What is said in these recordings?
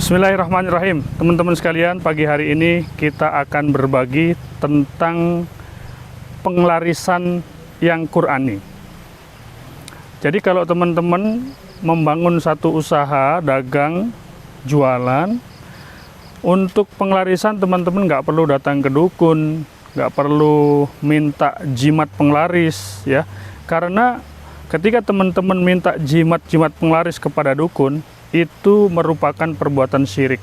Bismillahirrahmanirrahim. Teman-teman sekalian, pagi hari ini kita akan berbagi tentang penglarisan yang Qur'ani. Jadi kalau teman-teman membangun satu usaha, dagang, jualan, untuk penglarisan teman-teman nggak perlu datang ke dukun, nggak perlu minta jimat penglaris, ya. Karena ketika teman-teman minta jimat penglaris kepada dukun, itu merupakan perbuatan syirik.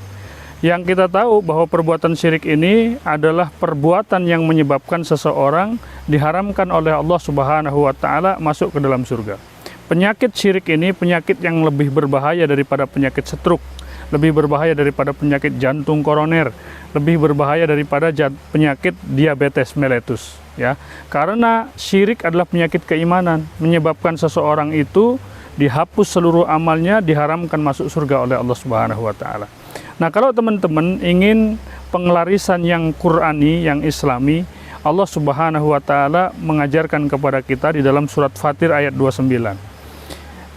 Yang kita tahu bahwa perbuatan syirik ini adalah perbuatan yang menyebabkan seseorang diharamkan oleh Allah Subhanahu wa Ta'ala masuk ke dalam surga. Penyakit syirik ini penyakit yang lebih berbahaya daripada penyakit stroke, lebih berbahaya daripada penyakit jantung koroner, lebih berbahaya daripada penyakit diabetes mellitus, ya. Karena syirik adalah penyakit keimanan, menyebabkan seseorang itu dihapus seluruh amalnya, diharamkan masuk surga oleh Allah Subhanahu wa Ta'ala. Nah, kalau teman-teman ingin penglarisan yang Qur'ani, yang Islami, Allah Subhanahu wa Ta'ala mengajarkan kepada kita di dalam surat Fatir ayat 29.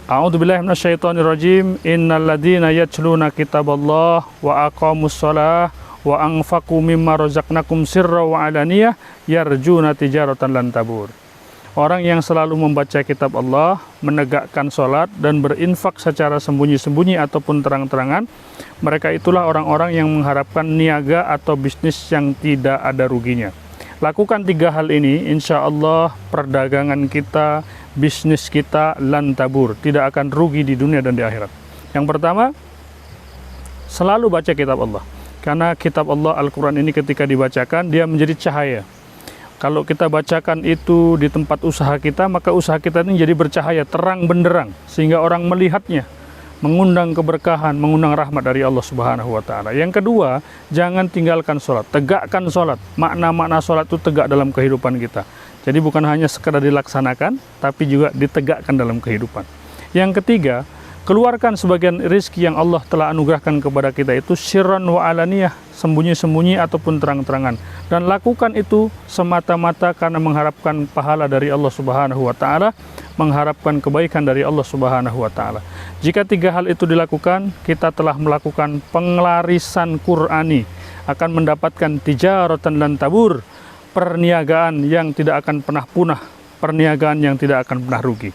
A'udzubillahi minasyaitonirrajim. Innalladzina yatluna kitaballah wa aqamus shalah wa anfaqu mimma razaqnakum sirra wa alaniyah yarjuna tijaratan lan tabur. Orang yang selalu membaca kitab Allah, menegakkan sholat, dan berinfak secara sembunyi-sembunyi ataupun terang-terangan, mereka itulah orang-orang yang mengharapkan niaga atau bisnis yang tidak ada ruginya. Lakukan 3 hal ini, insya Allah perdagangan kita, bisnis kita lan tabur, tidak akan rugi di dunia dan di akhirat. Yang pertama, selalu baca kitab Allah. Karena kitab Allah, Al-Quran ini ketika dibacakan, dia menjadi cahaya. Kalau kita bacakan itu di tempat usaha kita, maka usaha kita ini jadi bercahaya, terang benderang, sehingga orang melihatnya, mengundang keberkahan, mengundang rahmat dari Allah Subhanahu wa Ta'ala. Yang kedua, jangan tinggalkan sholat, tegakkan sholat. Makna-makna sholat itu tegak dalam kehidupan kita. Jadi bukan hanya sekedar dilaksanakan, tapi juga ditegakkan dalam kehidupan. Yang ketiga, keluarkan sebagian rizki yang Allah telah anugerahkan kepada kita itu sirran wa alaniyah, sembunyi-sembunyi ataupun terang-terangan, dan lakukan itu semata-mata karena mengharapkan pahala dari Allah Subhanahu wa Ta'ala, mengharapkan kebaikan dari Allah Subhanahu wa Ta'ala. Jika 3 hal itu dilakukan, kita telah melakukan penglarisan Qur'ani, akan mendapatkan tijaratan lan tabur, perniagaan yang tidak akan pernah punah, perniagaan yang tidak akan pernah rugi.